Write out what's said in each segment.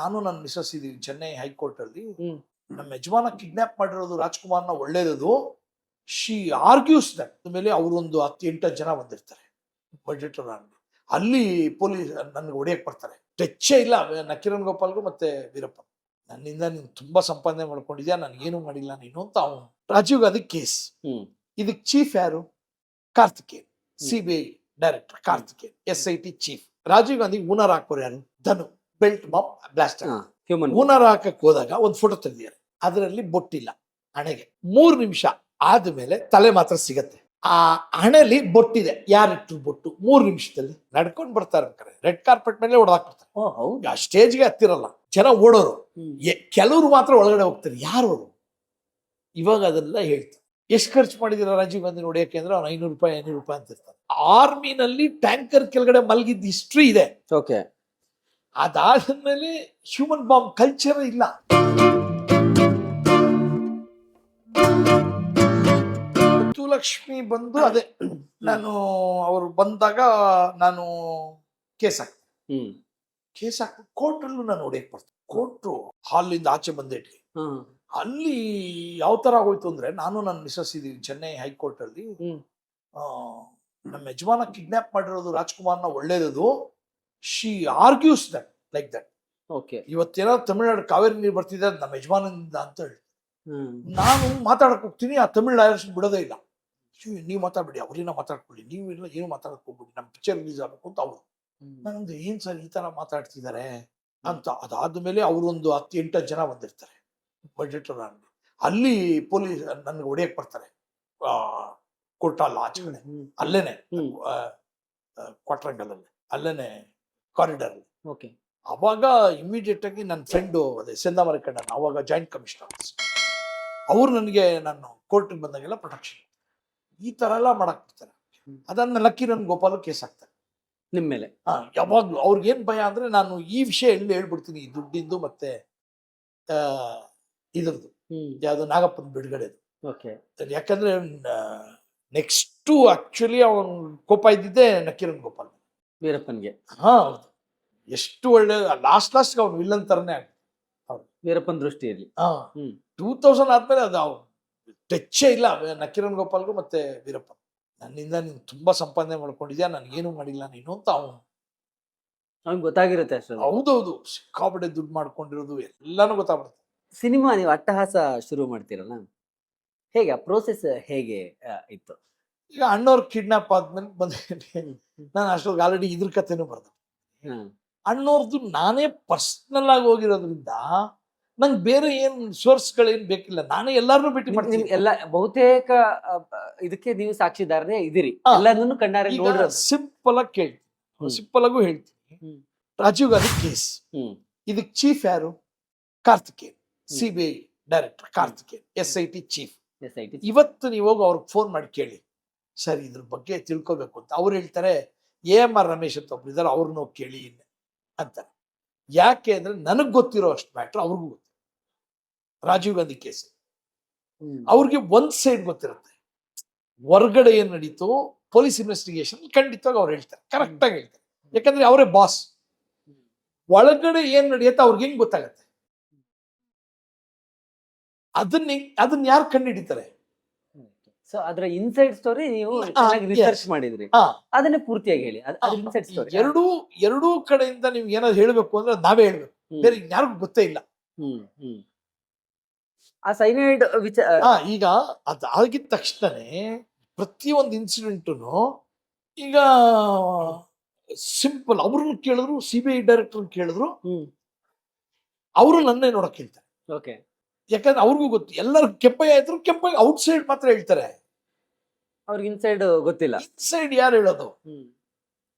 ನಾನು ನನ್ನ ಮಿಸಸ್ ಇದೀವಿ ಚೆನ್ನೈ ಹೈಕೋರ್ಟ್ ಅಲ್ಲಿ. ಹ್ಮ್. ನಮ್ಮ ಯಜಮಾನ ಕಿಡ್ನಾಪ್ ಮಾಡಿರೋದು ರಾಜ್ಕುಮಾರ್ನ ಒಳ್ಳೇದದು. ಶಿ ಆರ್ಗ್ಯೂಸ್ ದಟ್ ಮೇಲೆ ಅವರೊಂದು 10-8 ಜನ ಬಂದಿರ್ತಾರೆ ಬಜೆಟ್ ಅಲ್ಲಿ ಪೊಲೀಸ್ ನನ್ಗೆ ಹೊಡೆಯಕ್ ಬರ್ತಾರೆ. ಟಚ್ಚೇ ಇಲ್ಲ ನಕೀರನ್ ಗೋಪಾಲ್ಗೂ ಮತ್ತೆ ವೀರಪ್ಪ. ನನ್ನಿಂದ ನೀನು ತುಂಬಾ ಸಂಪಾದನೆ ಮಾಡ್ಕೊಂಡಿದ್ಯಾ, ನನಗೇನು ಮಾಡಿಲ್ಲ ನೀನು ಅಂತ ಅವನು. ರಾಜೀವ್ ಗಾಂಧಿ ಕೇಸ್. ಇದಕ್ಕೆ ಚೀಫ್ ಯಾರು? Karthikeyan. CBI director Karthikeyan, SIT chief. Rajiv Gandhi ಊನರ್ ಹಾಕೋರು ಯಾರು? ಧನು. Belt bomb blast. ಊನರ್ ಹಾಕಕ್ ಹೋದಾಗ ಒಂದು ಫೋಟೋ ತೆಗೆದಿದ್ದಾರೆ. ಅದರಲ್ಲಿ ಬೊಟ್ಟಿಲ್ಲ ಹಣೆಗೆ. 3 ನಿಮಿಷ ಆದ್ಮೇಲೆ ತಲೆ ಮಾತ್ರ ಸಿಗತ್ತೆ. ಆ ಹಣೆಲಿ ಬೊಟ್ಟಿದೆ. ಯಾರಿಟ್ರು ಬೊಟ್ಟು? 3 ನಿಮಿಷದಲ್ಲಿ ನಡ್ಕೊಂಡ್ ಬರ್ತಾರೆ. ರೆಡ್ ಕಾರ್ಪೆಟ್ ಮೇಲೆ ಹೊಡೆದಾಕ್ಬಿಡ್ತಾರೆ. ಆ ಸ್ಟೇಜ್ಗೆ ಹತ್ತಿರಲ್ಲ, ಜನ ಓಡೋರು. ಕೆಲವರು ಮಾತ್ರ ಒಳಗಡೆ ಹೋಗ್ತಾರೆ. ಯಾರು ಅವರು? ಇವಾಗ ಅದೆಲ್ಲ ಹೇಳ್ತಾರೆ. ಎಷ್ಟು ಖರ್ಚು ಮಾಡಿದಿರ ರಾಜೀವ್ ಗಾಂಧಿ ನೋಡಿಯಕ್ಕೆ ಅಂದ್ರೆ ಅವ್ನು 500 ರೂಪಾಯಿ ಅಂತ ಇರ್ತಾರೆ. ಆರ್ಮಿನಲ್ಲಿ ಟ್ಯಾಂಕರ್ ಕೆಳಗಡೆ ಮಲಗಿದ್ದ ಹಿಸ್ಟ್ರಿ ಇದೆ. ಅದಾದ್ಮೇಲೆ ಹ್ಯೂಮನ್ ಬಾಂಬ್ ಕಲ್ಚರ್ ಇಲ್ಲ. ಲಕ್ಷ್ಮಿ ಬಂದು ಅದೇ ನಾನು ಅವರು ಬಂದಾಗ ನಾನು ಕೇಸ್ ಹಾಕ್ತೀನಿ. ಕೋರ್ಟಲ್ಲೂ ನಾನು ಹೊಡೆಯಕ್ ಬರ್ತೇನೆ. ಕೋರ್ಟು ಹಾಲಿಂದ ಆಚೆ ಬಂದೇಟ್ಲಿ. ಅಲ್ಲಿ ಯಾವ ತರ ಆಗೋಯ್ತು ಅಂದ್ರೆ, ನಾನು ನನ್ನ ಮಿಸಸ್ ಇದೀವಿ ಚೆನ್ನೈ ಹೈಕೋರ್ಟ್ ಅಲ್ಲಿ. ನಮ್ಮ ಯಜಮಾನ ಕಿಡ್ನಾಪ್ ಮಾಡಿರೋದು ರಾಜ್ಕುಮಾರ್ನ ಒಳ್ಳೇದದು. She argues that like that. ಇವತ್ತೇನಾದ್ರು ತಮಿಳ್ನಾಡು ಕಾವೇರಿ ನೀರು ಬರ್ತಿದೆ ನಮ್ಮ ಯಜಮಾನಿಂದ ಅಂತ ಹೇಳಿ ನಾನು ಮಾತಾಡಕ್ ಹೋಗ್ತೀನಿ. ಆ ತಮಿಳ್ ಲಾಯರ್ಸ್ ಬಿಡೋದೇ ಇಲ್ಲ. ನೀವು ಮಾತಾಡ್ಬಿಡಿ, ಅವ್ರೇನ ಮಾತಾಡ್ಕೊಳ್ಳಿ, ನೀವೆಲ್ಲ ಏನು ಮಾತಾಡಕ್ ಹೋಗ್ಬಿಡಿ, ನಮ್ಮ ಪಿಕ್ಚರ್ ರಿಲೀಸ್ ಆಗ್ಬೇಕು ಅಂತ ಅವರು. ನಾನೊಂದು ಏನ್ ಸರ್ ಈ ತರ ಮಾತಾಡ್ತಿದ್ದಾರೆ ಅಂತ. ಅದಾದ್ಮೇಲೆ ಅವರೊಂದು 10-8 ಜನ ಬಂದಿರ್ತಾರೆ ಬಜೆಟ್ ಅಲ್ಲಿ ಪೊಲೀಸ್ ನನ್ಗೆ ಹೊಡೆಯಕ್ ಬರ್ತಾರೆ. ಕೋರ್ಟಲ್ಲ ಆಚೆ ಕಡೆ, ಅಲ್ಲೇನೆ ಕ್ವಾರ್ಟರಂಗಲಲ್ಲಿ, ಅಲ್ಲೇನೆ ಕಾರಿಡಾರ್ ಅಲ್ಲಿ. ಅವಾಗ ಇಮಿಡಿಯೇಟ್ ಆಗಿ ನನ್ನ ಫ್ರೆಂಡು ಅದೇ ಸೆಂದಾಮರಿಕಣ್ಣ, ಅವಾಗ ಜಾಯಿಂಟ್ ಕಮಿಷನರ್, ಅವ್ರು ನನಗೆ ನಾನು ಕೋರ್ಟಿಗೆ ಬಂದಾಗೆಲ್ಲ ಪ್ರೊಟೆಕ್ಷನ್. ಈ ತರ ಎಲ್ಲ ಮಾಡಕ್ ಬಿಡ್ತಾರೆ. ಅದನ್ನ ನಕೀರನ್ ಗೋಪಾಲ್ ಕೇಸ್ ಹಾಕ್ತಾರೆ ನಿಮ್ ಮೇಲೆ. ಯಾವಾಗ್ಲೂ ಅವ್ರಿಗೇನ್ ಭಯ ಅಂದ್ರೆ, ನಾನು ಈ ವಿಷಯ ಎಲ್ಲಿ ಹೇಳ್ಬಿಡ್ತೀನಿ, ದುಡ್ಡಿಂದು ಮತ್ತೆ ಇದ್ರದ್ದು ಯಾವ್ದು ನಾಗಪ್ಪನ ಬಿಡುಗಡೆದು. ಯಾಕಂದ್ರೆ ನೆಕ್ಸ್ಟ್ ಆಕ್ಚುಲಿ ಅವನ್ ಕೋಪ ಇದ್ದಿದ್ದೆ ನಕೀರನ್ ಗೋಪಾಲ್ ವೀರಪ್ಪನ್ಗೆ. ಹೌದು, ಎಷ್ಟು ಒಳ್ಳೆ ಲಾಸ್ಟ್ ಅವ್ನು ವಿಲ್ಲನ್ ತರನೇ ಆಗ ವೀರಪ್ಪನ್ ದೃಷ್ಟಿಯಲ್ಲಿ. 2000 ಆದ್ಮೇಲೆ ಅದು ಅವ್ನು ಟಚ್ಚೇ ಇಲ್ಲ ನಕೀರನ್ ಗೋಪಾಲ್ಗೂ ಮತ್ತೆ ವೀರಪ್ಪ. ನನ್ನಿಂದ ನೀನು ತುಂಬಾ ಸಂಪಾದನೆ ಮಾಡ್ಕೊಂಡಿದ್ಯಾ, ನನಗೇನು ಮಾಡಿಲ್ಲ ನೀನು ಅಂತ ಅವನು. ಅವ್ನಿಗೆ ಗೊತ್ತಾಗಿರುತ್ತೆ ಅಷ್ಟೇ. ಹೌದೌದು, ಸಿಕ್ಕಾಪಟ್ಟೆ ದುಡ್ಡು ಮಾಡ್ಕೊಂಡಿರೋದು ಎಲ್ಲಾನು ಗೊತ್ತಾಗ್ಬಿಡುತ್ತೆ. ಸಿನಿಮಾ ನೀವು ಅಟ್ಟಹಾಸ ಶುರು ಮಾಡ್ತೀರಲ್ಲ, ಹೇಗೆ ಪ್ರೋಸೆಸ್ ಹೇಗೆ ಇತ್ತು? ಈಗ ಅಣ್ಣವ್ರ ಕಿಡ್ನಾಪ್ ಆದ್ಮೇಲೆ ಬಂದೆ ನಾನು. ಅಷ್ಟೊಂದು ಆಲ್ರೆಡಿ ಇದ್ರ ಕಥೆನೂ ಬರ್ದೆ. ಅಣ್ಣವ್ರದ್ದು ನಾನೇ ಪರ್ಸನಲ್ ಆಗಿ ಹೋಗಿರೋದ್ರಿಂದ ನಂಗೆ ಬೇರೆ ಏನ್ ಸೋರ್ಸ್ಗಳೇನ್ ಬೇಕಿಲ್ಲ. ನಾನೇ ಎಲ್ಲಾರನ್ನೂ ಭೇಟಿ ಮಾಡ್ತೀನಿ. ಎಲ್ಲ ಬಹುತೇಕ ಇದಕ್ಕೆ ನೀವು ಸಾಕ್ಷಿದಾರರೇ ಇದಿರಿ, ಎಲ್ಲದನ್ನು ಕಣ್ಣಾರೆ ನೋಡಿರೋದು. ಸಿಂಪಲ್ ಆಗಿ ಕೇಳ್ತೀನಿ, ಸಿಂಪಲ್ ಆಗು ಹೇಳ್ತೀನಿ. ರಾಜೀವ್ ಗಾಂಧಿ ಕೇಸ್. ಇದಕ್ಕೆ ಚೀಫ್ ಯಾರು? Karthikeyan, CBI director Karthikeyan, SIT chief. ಇವತ್ತು ನೀವು ಹೋಗಿ ಅವ್ರಿಗೆ ಫೋನ್ ಮಾಡಿ ಕೇಳಿ, ಸರ್ ಇದ್ರ ಬಗ್ಗೆ ತಿಳ್ಕೊಬೇಕು ಅಂತ. ಅವ್ರು ಹೇಳ್ತಾರೆ AMR ರಮೇಶ್ ಅಂತ ಒಬ್ರು ಇದಾರೆ, ಅವ್ರನ್ನ ಹೋಗಿ ಕೇಳಿ ಅಂತಾರೆ. ಯಾಕೆ ಅಂದ್ರೆ ನನಗ್ ಗೊತ್ತಿರೋ ಅಷ್ಟು ಮ್ಯಾಟ್ರ್ ಅವ್ರಿಗೂ ಗೊತ್ತಿಲ್ಲ. ರಾಜೀವ್ ಗಾಂಧಿ ಕೇಸ್ ಅವ್ರಿಗೆ ಒಂದ್ ಸೈಡ್ ಗೊತ್ತಿರುತ್ತೆ, ಹೊರ್ಗಡೆ ಏನ್ ನಡೀತು ಪೊಲೀಸ್ ಇನ್ವೆಸ್ಟಿಗೇಷನ್ ಖಂಡಿತವಾಗಿ ಅವ್ರು ಹೇಳ್ತಾರೆ, ಕರೆಕ್ಟ್ ಆಗಿ ಹೇಳ್ತಾರೆ. ಯಾಕಂದ್ರೆ ಅವರೇ ಬಾಸ್. ಒಳಗಡೆ ಏನ್ ನಡೆಯುತ್ತೆ ಅವ್ರಿಗೆ ಹೆಂಗ್ ಗೊತ್ತಾಗತ್ತೆ? ಅದನ್ನ ಯಾರು ಕಂಡು ಹಿಡಿತಾರೆ? ಸೊ ಅದರ ಇನ್ಸೈಡ್ ಸ್ಟೋರಿ ನೀವು ರಿಸರ್ಚ್ ಮಾಡಿದ್ರಿ, ಅದನ್ನೇ ಪೂರ್ತಿಯಾಗಿ ಹೇಳಿ. ಇನ್ಸೈಡ್ ಸ್ಟೋರಿ ಎರಡೂ ಕಡೆಯಿಂದ ನಿಮ್ಗೆ ಏನಾದ್ರು ಹೇಳ್ಬೇಕು ಅಂದ್ರೆ ನಾವೇ ಹೇಳ್ಬೇಕು, ಬೇರೆ ಯಾರಿಗೂ ಗೊತ್ತೇ ಇಲ್ಲ. ಆ ಸೈನೈಡ್ ಈಗ ಅದಾಗಿದ ತಕ್ಷಣನೇ ಪ್ರತಿಯೊಂದು ಇನ್ಸಿಡೆಂಟುನು ಈಗ ಸಿಂಪಲ್ ಅವ್ರನ್ನ ಕೇಳಿದ್ರು, CBI ಡೈರೆಕ್ಟರ್ ಕೇಳಿದ್ರು, ಅವರು ನನ್ನೇ ನೋಡಕ್ ಹೇಳ್ತಾರೆ. ಯಾಕಂದ್ರೆ ಅವ್ರಿಗೂ ಗೊತ್ತು. ಎಲ್ಲರೂ ಕೆಂಪಯ್ಯ ಆಯ್ತು, ಕೆಂಪಯ್ಯ ಔಟ್ ಸೈಡ್ ಮಾತ್ರ ಹೇಳ್ತಾರೆ, ಅವ್ರಿಗೆ ಇನ್ಸೈಡ್ ಗೊತ್ತಿಲ್ಲ. ಇನ್ಸೈಡ್ ಯಾರು ಹೇಳೋದು?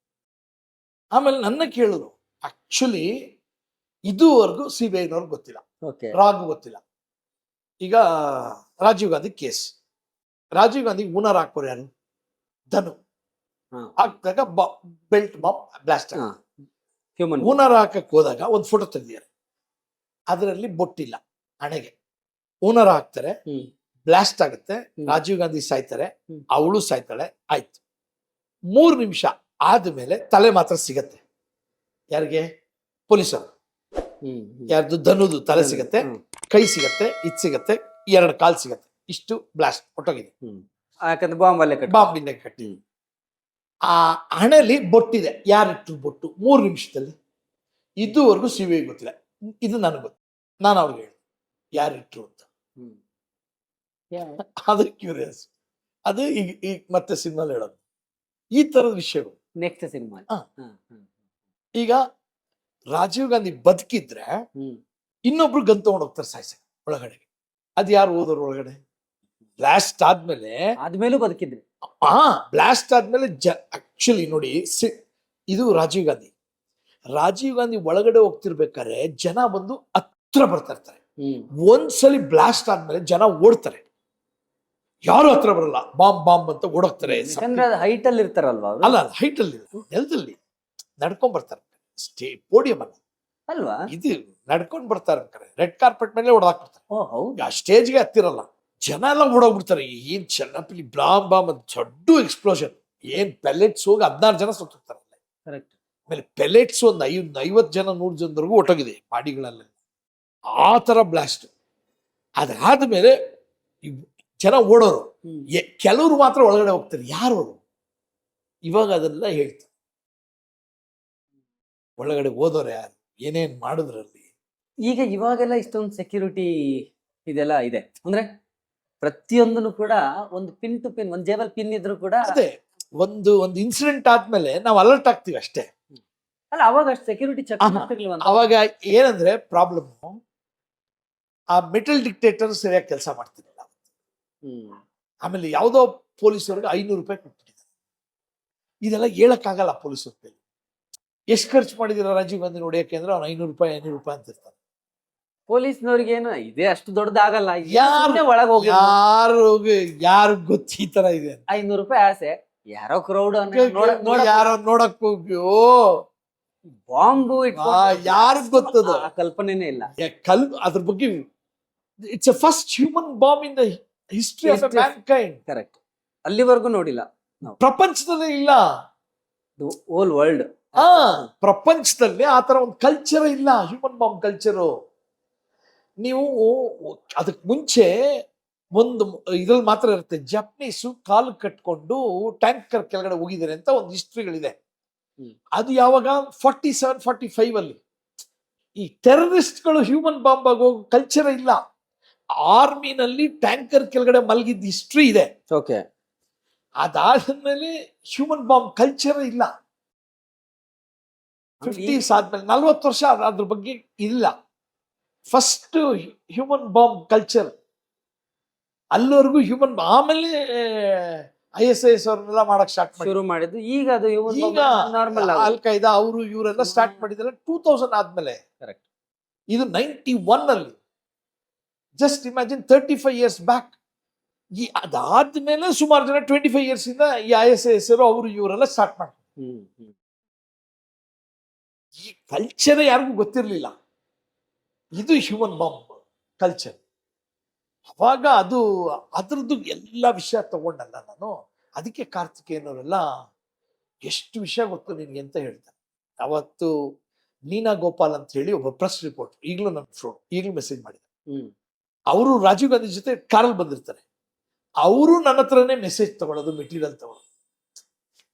ಆಮೇಲೆ ನನ್ನ ಕೇಳಿದ್ರು. ಆಕ್ಚುಲಿ ಇದುವರೆಗೂ CBIನವ್ರಿಗೆ ಗೊತ್ತಿಲ್ಲ, ರಾಗ್ ಗೊತ್ತಿಲ್ಲ. ಈಗ ರಾಜೀವ್ ಗಾಂಧಿ ಕೇಸ್. ರಾಜೀವ್ ಗಾಂಧಿ ಊನರ್ ಹಾಕೋರು ಯಾರು? ಧನು. ಹಾಕಿದಾಗ ಬೆಲ್ಟ್ ಬಾಂಬ್ ಬ್ಲಾಸ್ಟ್. ಊನರ್ ಹಾಕಕ್ ಹೋದಾಗ ಒಂದು ಫೋಟೋ ತೆಗೆದಿದ್ದಾರೆ. ಅದರಲ್ಲಿ ಬೊಟ್ಟಿಲ್ಲ ಹಣೆಗೆ. ಊನರ್ ಹಾಕ್ತಾರೆ, ಬ್ಲಾಸ್ಟ್ ಆಗುತ್ತೆ, ರಾಜೀವ್ ಗಾಂಧಿ ಸಾಯ್ತಾರೆ, ಅವಳು ಸಾಯ್ತಾಳೆ, ಆಯ್ತು. 3 ನಿಮಿಷ ಆದ್ಮೇಲೆ ತಲೆ ಮಾತ್ರ ಸಿಗತ್ತೆ. ಯಾರಿಗೆ? ಪೊಲೀಸರು. ಯಾರ್ದು ಧನುದು ತಲೆ ಸಿಗತ್ತೆ, ಕೈ ಸಿಗತ್ತೆ, ಇದ್ ಸಿಗತ್ತೆ, 2 ಕಾಲ್ ಸಿಗತ್ತೆ, ಇಷ್ಟು ಬ್ಲಾಸ್ಟ್ ಹೊಟ್ಟೋಗಿದೆ. ಯಾಕಂದ್ರೆ ಬಾಂಬಲ್ಲೇ ಬಾಂಬಿಂದ ಕಟ್ಟಿ. ಆ ಹಣೆಯಲ್ಲಿ ಬೊಟ್ಟಿದೆ, ಯಾರಿಟ್ರು ಬೊಟ್ಟು 3 ನಿಮಿಷದಲ್ಲಿ. ಇದುವರೆಗೂ ಸಿವಿ ಗೊತ್ತಿಲ್ಲ. ಇದು ನನಗೆ ಗೊತ್ತು. ನಾನು ಅವ್ರಿಗೆ ಹೇಳಿದೆ ಯಾರಿಟ್ರು ಅಂತ. ಅದು ಕ್ಯೂರಿಯಸ್. ಅದು ಈಗ ಮತ್ತೆ ಸಿನಿಮಾ ಹೇಳೋದು ಈ ತರದ ವಿಷಯಗಳು. ನೆಕ್ಸ್ಟ್ ಸಿನಿಮಾ ಈಗ ರಾಜೀವ್ ಗಾಂಧಿ ಬದುಕಿದ್ರೆ ಇನ್ನೊಬ್ರು ಗನ್ ತಗೊಂಡು ಹೋಗ್ತಾರೆ ಸಾಯ್ಸ ಒಳಗಡೆಗೆ. ಅದ್ ಯಾರು ಹೋದವ್ರು ಒಳಗಡೆ? ಬ್ಲಾಸ್ಟ್ ಆದ್ಮೇಲೂ ಬದುಕಿದ್ರಿ. ಬ್ಲಾಸ್ಟ್ ಆದ್ಮೇಲೆ ಆಕ್ಚುಲಿ ನೋಡಿ, ಇದು ರಾಜೀವ್ ಗಾಂಧಿ ಒಳಗಡೆ ಹೋಗ್ತಿರ್ಬೇಕಾದ್ರೆ ಜನ ಬಂದು ಹತ್ರ ಬರ್ತಾ ಇರ್ತಾರೆ. ಒಂದ್ಸಲಿ ಬ್ಲಾಸ್ಟ್ ಆದ್ಮೇಲೆ ಜನ ಓಡ್ತಾರೆ, ಯಾರು ಹತ್ರ ಬರಲ್ಲ. ಬಾಂಬ್ ಅಂತ ಓಡೋಗ್ತಾರೆ. ಹೈಟ್ ಅಲ್ಲಿ ಇರ್ತಾರಲ್ವಾ? ಅಲ್ಲ, ಹೈಟ್ ಅಲ್ಲಿ ನೆಲದಲ್ಲಿ ನಡ್ಕೊಂಡ್ ಬರ್ತಾರೆ. ಪೋಡಿಯಂ ಅಲ್ವಾ, ಇದು ನಡ್ಕೊಂಡ್ ಬರ್ತಾರೆ. ರೆಡ್ ಕಾರ್ಪೆಟ್ ಮೇಲೆ ಓಡಾಕ್ಬಿಡ್ತಾರೆ. ಸ್ಟೇಜ್ಗೆ ಹತ್ತಿರಲ್ಲ, ಜನ ಎಲ್ಲ ಓಡೋಗ್ಬಿಡ್ತಾರೆ. ಏನ್ ಚೆನ್ನಪ್ಪಲಿ ಬಾಂಬ್ ದೊಡ್ಡ ಎಕ್ಸ್ಪ್ಲೋಷನ್. ಏನ್ ಪೆಲೆಟ್ಸ್ ಹೋಗಿ 16 ಜನ ಸತ್ತೋಗ್ತಾರೆ. ಆಮೇಲೆ ಪೆಲೆಟ್ಸ್ ಒಂದು 50 ಜನ 100 ಜನದವರೆಗೂ ಒಟ್ಟೋಗಿದೆ ಬಾಡಿಗಳಲ್ಲಿ. ಆ ತರ ಬ್ಲಾಸ್ಟ್. ಅದಾದ್ಮೇಲೆ ಜನ ಓಡೋರು, ಕೆಲವರು ಮಾತ್ರ ಒಳಗಡೆ ಹೋಗ್ತಾರೆ. ಯಾರು ಅವರು? ಇವಾಗ ಅದೆಲ್ಲ ಹೇಳ್ತಾರೆ. ಒಳಗಡೆ ಹೋದವ್ರು ಯಾರು, ಏನೇನ್ ಮಾಡಿದ್ರಲ್ಲಿ. ಇವಾಗೆಲ್ಲ ಇಷ್ಟೊಂದು ಸೆಕ್ಯೂರಿಟಿ ಇದೆಲ್ಲ ಇದೆ ಅಂದ್ರೆ ಪ್ರತಿಯೊಂದನ್ನು ಕೂಡ ಒಂದು ಪಿನ್ ಟು ಪಿನ್, ಒಂದು ಜೇಬಲ್ ಪಿನ್ ಇದ್ರು ಕೂಡ ಅದೇ ಒಂದು ಇನ್ಸಿಡೆಂಟ್ ಆದ್ಮೇಲೆ ನಾವು ಅಲರ್ಟ್ ಆಗ್ತೀವಿ ಅಷ್ಟೇ. ಅಲ್ಲ, ಅವಾಗ ಅಷ್ಟು ಸೆಕ್ಯೂರಿಟಿ ಚೆಕ್ ಅವಾಗ ಏನಂದ್ರೆ ಪ್ರಾಬ್ಲಮ್, ಆ ಮೆಟಲ್ ಡಿಕ್ಟೇಟರ್ ಸರಿಯಾಗಿ ಕೆಲಸ ಮಾಡ್ತಿರ್ಲಿಲ್ಲ. ಆಮೇಲೆ ಯಾವ್ದೋ ಪೊಲೀಸರಿಗೆ 500 ರೂಪಾಯಿ ಕೊಟ್ಬಿಟ್ಟಿದ್ದಾರೆ. ಇದೆಲ್ಲ ಹೇಳಕ್ಕಾಗಲ್ಲ ಪೊಲೀಸರ ಕೈಲಿ. ಎಷ್ಟು ಖರ್ಚು ಮಾಡಿದಿರ ರಾಜೀವ್ ಗಾಂಧಿ ನೋಡಿಯಕ್ಕೆ ಅಂದ್ರೆ ಅವ್ನು 500 ರೂಪಾಯಿ ಅಂತ ಇರ್ತಾನೆ. ಪೊಲೀಸ್ನವ್ರಿಗೇನು ಇದೆ ಅಷ್ಟು ದೊಡ್ಡದಾಗಲ್ಲ. ಒಳಗೆ ಹೋಗಿ ಯಾರು ಗೊತ್ತಿ ಈ ತರ ಇದೆ. 500 ರೂಪಾಯಿ ಆಸೆ, ಯಾರೋ ಕ್ರೌಡ್ ಯಾರೋ ನೋಡಕ್ ಹೋಗ್ಯೋ ಬಾಂಬು ಯಾರಿಗ್ ಗೊತ್ತದ? ಕಲ್ಪನೆನೇ ಇಲ್ಲ. ಅದ್ರ ಬಗ್ಗೆ it's A first human bomb in the history of Mankind. Correct. ಅಲ್ಲಿವರೆಗೂ ನೋಡಿಲ್ಲ, ಪ್ರಪಂಚದಲ್ಲೇ ಇಲ್ಲ. Whole world. ಪ್ರಪಂಚದಲ್ಲಿ ಆ ತರ ಒಂದು ಕಲ್ಚರ್ ಇಲ್ಲ, ಹ್ಯೂಮನ್ ಬಾಂಬ್ ಕಲ್ಚರು. ನೀವು ಅದಕ್ ಮುಂಚೆ ಒಂದು ಇದ್ರಲ್ಲಿ ಮಾತ್ರ ಇರುತ್ತೆ, ಜಪನೀಸು ಕಾಲು ಕಟ್ಕೊಂಡು ಟ್ಯಾಂಕರ್ ಕೆಳಗಡೆ ಹೋಗಿದ್ದಾರೆ ಅಂತ ಒಂದು ಹಿಸ್ಟ್ರಿಗಳಿದೆ. ಅದು ಯಾವಾಗ 47-45 ಅಲ್ಲಿ. ಈ ಟೆರರಿಸ್ಟ್ಗಳು ಹ್ಯೂಮನ್ ಬಾಂಬ್ ಆಗಿ ಹೋಗೋ ಕಲ್ಚರ್ ಇಲ್ಲ. ಆರ್ಮಿನಲ್ಲಿ ಟ್ಯಾಂಕರ್ ಕೆಳಗಡೆ ಮಲಗಿದ್ದ ಹಿಸ್ಟ್ರಿ ಇದೆ. ಓಕೆ. ಅದಾದ್ಮೇಲೆ ಹ್ಯೂಮನ್ ಬಾಂಬ್ ಕಲ್ಚರ್ ಇಲ್ಲ. 50s ಆದ್ಮೇಲೆ 40 ವರ್ಷ ಅದ್ರ ಬಗ್ಗೆ ಇಲ್ಲ. ಫಸ್ಟ್ ಹ್ಯೂಮನ್ ಬಾಂಬ್ ಕಲ್ಚರ್ ಅಲ್ಲಿವರೆಗೂ ಹ್ಯೂಮನ್. ಆಮೇಲೆ ISIS ಅವ್ರನ್ನೆಲ್ಲ ಮಾಡಕ್ ಶುರು ಮಾಡಿದ್ದು. ಈಗ ಅದು ನಾರ್ಮಲ್. ಅಲ್ ಖೈದಾ ಅವರು ಇವರೆಲ್ಲ ಸ್ಟಾರ್ಟ್ ಮಾಡಿದ್ರೆ 2000 ಆದ್ಮೇಲೆ. ಕರೆಕ್ಟ್. ಇದು 91 ಅಲ್ಲಿ. Just imagine 35 years back. ಅದಾದ್ಮೇಲೆ ಸುಮಾರು ಜನ 25 years ಇಂದ ಈ ISIS ಅವರು ಇವರೆಲ್ಲ ಸ್ಟಾರ್ಟ್ ಮಾಡ್ತಾರೆ. ಈ ಕಲ್ಚರ್ ಯಾರಿಗೂ ಗೊತ್ತಿರ್ಲಿಲ್ಲ. ಇದು ಹ್ಯೂಮನ್ ಬಾಂಬ್ ಕಲ್ಚರ್. ಅವಾಗ ಅದ್ರದ್ದು ಎಲ್ಲ ವಿಷಯ ತಗೊಂಡಲ್ಲ ನಾನು. ಅದಕ್ಕೆ ಕಾರ್ತಿಕೇಯನವರೆಲ್ಲ ಎಷ್ಟು ವಿಷಯ ಗೊತ್ತು ನಿನ್ಗೆ ಅಂತ ಹೇಳ್ತಾರೆ. ಅವತ್ತು ನೀನಾ ಗೋಪಾಲ್ ಅಂತ ಹೇಳಿ ಒಬ್ಬ ಪ್ರೆಸ್ ರಿಪೋರ್ಟರ್, ಈಗಲೂ ನನ್ನ ಈಗಲೂ ಮೆಸೇಜ್ ಮಾಡಿದ್ದಾರೆ. ಅವರು ರಾಜೀವ್ ಗಾಂಧಿ ಜೊತೆ ಕಾರಲ್ಲಿ ಬಂದಿರ್ತಾರೆ. ಅವರು ನನ್ನ ಹತ್ರನೇ ಮೆಸೇಜ್ ತಗೊಳ್ಳೋದು, ಮೆಟೀರಿಯಲ್ ತಗೊಳ್ಳೋದು.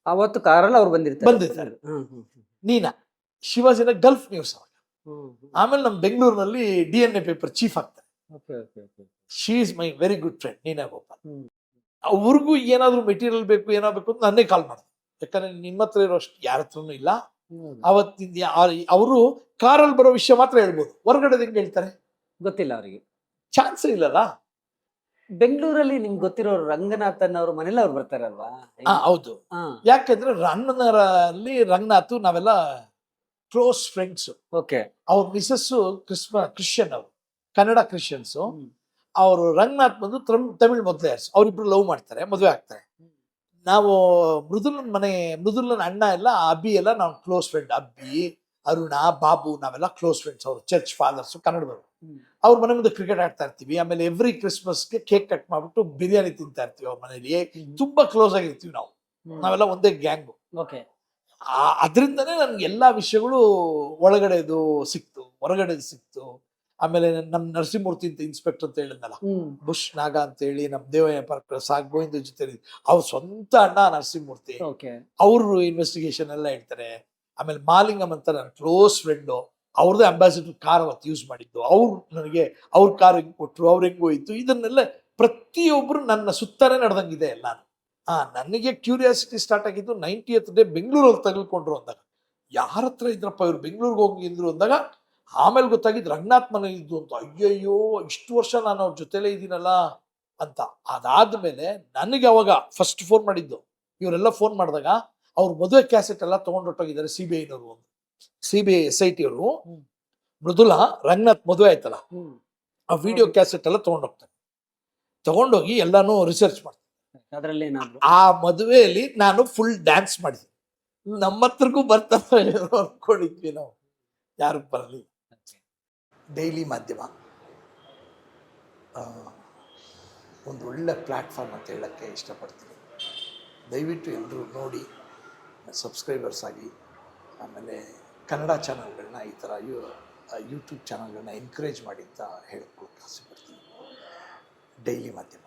ಅವತ್ತು ಕಾರಲ್ಲಿ ಅವ್ರು ಬಂದಿರ್ತಾರೆ. ನೀನಾ ಶಿವಾಜಿನ ಗಲ್ಫ್ ನ್ಯೂಸ್ ಅವಾಗ. ಆಮೇಲೆ ನಮ್ಮ ಬೆಂಗಳೂರಿನಲ್ಲಿ DNA ಪೇಪರ್ ಚೀಫ್ ಆಗ್ತಾರೆ. She is my very good friend Neena Gopal. ಅವ್ರಿಗೂ ಏನಾದ್ರು ಮೆಟೀರಿಯಲ್ ಬೇಕು, ಏನಾಗಬೇಕು ಅಂತ ನನ್ನೇ ಕಾಲ್ ಮಾಡೋದು. ಯಾಕಂದ್ರೆ ನಿಮ್ಮ ಹತ್ರ ಇರೋಷ್ಟು ಯಾರ ಹತ್ರನೂ ಇಲ್ಲ. ಅವತ್ತಿಂದ ಅವರು ಕಾರಲ್ಲಿ ಬರೋ ವಿಷಯ ಮಾತ್ರ ಹೇಳ್ಬೋದು, ಹೊರಗಡೆ ಹೆಂಗ್ ಹೇಳ್ತಾರೆ ಗೊತ್ತಿಲ್ಲ ಅವರಿಗೆ. ಚಾನ್ಸ್ ಇಲ್ಲಲ್ಲ. ಬೆಂಗಳೂರಲ್ಲಿ ನಿಮ್ಗೆ ಗೊತ್ತಿರೋರು ರಂಗನಾಥನ್ ಅವ್ರ ಮನೇಲಿ ಅವ್ರು ಬರ್ತಾರಲ್ವಾ? ಹೌದು. ಯಾಕಂದ್ರೆ ಅಣ್ಣನಲ್ಲಿ ರಂಗನಾಥ್ ನಾವೆಲ್ಲ ಕ್ಲೋಸ್ ಫ್ರೆಂಡ್ಸ್. ಓಕೆ. ಅವ್ರ ಮಿಸಸ್ ಕ್ರಿಶ್ಚಿಯನ್, ಅವರು ಕನ್ನಡ ಕ್ರಿಶ್ಚಿಯನ್ಸ್. ಅವರು ರಂಗನಾಥ್ ಬಂದು ತಮಿಳ್ ಮೊದಲೇ. ಅವ್ರಿಬ್ರು ಲವ್ ಮಾಡ್ತಾರೆ, ಮದುವೆ ಆಗ್ತಾರೆ. ನಾವು ಮೃದುಲನ್ ಅಣ್ಣ ಎಲ್ಲ, ಅಬ್ಬಿ ಎಲ್ಲ ನಾವು ಕ್ಲೋಸ್ ಫ್ರೆಂಡ್. ಅಬ್ಬಿ, ಅರುಣ, ಬಾಬು ನಾವೆಲ್ಲ ಕ್ಲೋಸ್ ಫ್ರೆಂಡ್ಸ್. ಅವರು ಚರ್ಚ್ ಫಾದರ್ಸ್, ಕನ್ನಡದವರು. ಅವ್ರ ಮನೆ ಮುಂದೆ ಕ್ರಿಕೆಟ್ ಆಡ್ತಾ ಇರ್ತೀವಿ. ಆಮೇಲೆ ಎವ್ರಿ ಕ್ರಿಸ್ಮಸ್ಗೆ ಕೇಕ್ ಕಟ್ ಮಾಡ್ಬಿಟ್ಟು ಬಿರಿಯಾನಿ ತಿಂತಾ ಇರ್ತೀವಿ ಅವ್ರ ಮನೇಲಿ. ತುಂಬಾ ಕ್ಲೋಸ್ ಆಗಿರ್ತೀವಿ ನಾವು. ನಾವೆಲ್ಲ ಒಂದೇ ಗ್ಯಾಂಗು. ಓಕೆ. ಅದರಿಂದನೇ ನನ್ಗೆ ಎಲ್ಲಾ ವಿಷಯಗಳು ಒಳಗಡೆದು ಸಿಕ್ತು. ಹೊರಗಡೆ ಸಿಕ್ತು. ಆಮೇಲೆ ನಮ್ಮ ನರಸಿಂಹಮೂರ್ತಿ ಅಂತ ಇನ್ಸ್ಪೆಕ್ಟರ್ ಅಂತ ಹೇಳಿದ್ನಲ್ಲ, ಬುಷ್ ನಾಗ ಅಂತ ಹೇಳಿ ನಮ್ಮ ದೇವಯ್ಯ ಪಾರ್ಕ್ ಸಾಗ್ಬೋಯಿಂದ ಜೊತೆ ಅವ್ರ ಸ್ವಂತ ಅಣ್ಣ ನರಸಿಂಹಮೂರ್ತಿ, ಓಕೆ ಅವರು ಇನ್ವೆಸ್ಟಿಗೇಷನ್ ಎಲ್ಲ ಹೇಳ್ತಾರೆ. ಆಮೇಲೆ ಮಾಲಿಂಗಂ ಅಂತ ನನ್ನ ಕ್ಲೋಸ್ ಫ್ರೆಂಡು, ಅವ್ರದ್ದೇ ಅಂಬಾಸಿಡರ್ ಕಾರ್ ಅವತ್ತು ಯೂಸ್ ಮಾಡಿದ್ದು, ಅವ್ರು ನನಗೆ ಅವ್ರ ಕಾರ್ ಹೆಂಗ್ ಕೊಟ್ರು, ಅವ್ರು ಹೆಂಗ್ ಹೋಯ್ತು, ಇದನ್ನೆಲ್ಲ ಪ್ರತಿಯೊಬ್ರು ನನ್ನ ಸುತ್ತಾನೆ ನಡೆದಂಗಿದೆ ಎಲ್ಲಾನು. ನನಗೆ ಕ್ಯೂರಿಯಾಸಿಟಿ ಸ್ಟಾರ್ಟ್ ಆಗಿದ್ದು 90th ಡೇ ಬೆಂಗಳೂರಲ್ಲಿ ತಗಲ್ಕೊಂಡ್ರು ಅಂದಾಗ, ಯಾರ ಹತ್ರ ಇದ್ರಪ್ಪ ಇವ್ರು ಬೆಂಗಳೂರಿಗೆ ಹೋಗಿದ್ರು ಅಂದಾಗ ಆಮೇಲೆ ಗೊತ್ತಾಗಿದ್ದು ರಂಗನಾಥ್ ಮನೆ ಇದ್ದು ಅಂತ. ಅಯ್ಯಯ್ಯೋ, ಇಷ್ಟು ವರ್ಷ ನಾನು ಅವ್ರ ಜೊತೆಲೇ ಇದ್ದೀನಲ್ಲ ಅಂತ. ಅದಾದ್ಮೇಲೆ ನನಗೆ ಅವಾಗ ಫಸ್ಟ್ ಫೋನ್ ಮಾಡಿದ್ದು, ಇವರೆಲ್ಲ ಫೋನ್ ಮಾಡಿದಾಗ ಅವ್ರ ಮದುವೆ ಕ್ಯಾಸೆಟ್ ಎಲ್ಲ ತೊಗೊಂಡೊಟ್ಟೋಗಿದ್ದಾರೆ CBI-ನವರು. ಒಂದು CBI SIT ಅವರು ಮೃದುಲಾ ರಂಗನಾಥ್ ಮದುವೆ ಆಯ್ತಲ್ಲ, ಆ ವಿಡಿಯೋ ಕ್ಯಾಸೆಟ್ ಎಲ್ಲ ತೊಗೊಂಡೋಗ್ತಾರೆ. ತಗೊಂಡೋಗಿ ಎಲ್ಲಾನು ರಿಸರ್ಚ್ ಮಾಡ್ತಾರೆ. ಅದರಲ್ಲಿ ಆ ಮದುವೆಯಲ್ಲಿ ನಾನು ಫುಲ್ ಡ್ಯಾನ್ಸ್ ಮಾಡಿದ್ವಿ. ನಮ್ಮ ಹತ್ರಕ್ಕೂ ಬರ್ತಾರೆ ಅನ್ಕೊಂಡಿದ್ವಿ ನಾವು, ಯಾರು ಬರಲಿ. ಡೈಲಿ ಮಾಧ್ಯಮ ಒಂದು ಒಳ್ಳೆ ಪ್ಲ್ಯಾಟ್ಫಾರ್ಮ್ ಅಂತ ಹೇಳೋಕ್ಕೆ ಇಷ್ಟಪಡ್ತೀನಿ. ದಯವಿಟ್ಟು ಎಲ್ಲರೂ ನೋಡಿ, ಸಬ್ಸ್ಕ್ರೈಬರ್ಸ್ ಆಗಿ. ಆಮೇಲೆ ಕನ್ನಡ ಚಾನಲ್ಗಳನ್ನ ಈ ಥರ ಯೂಟ್ಯೂಬ್ ಚಾನಲ್ಗಳನ್ನ ಎನ್ಕರೇಜ್ ಮಾಡಿ ಅಂತ ಹೇಳ್ಕೊಳಕ್ಕೆ ಆಸೆ ಪಡ್ತೀನಿ. ಡೈಲಿ ಮಾಧ್ಯಮ.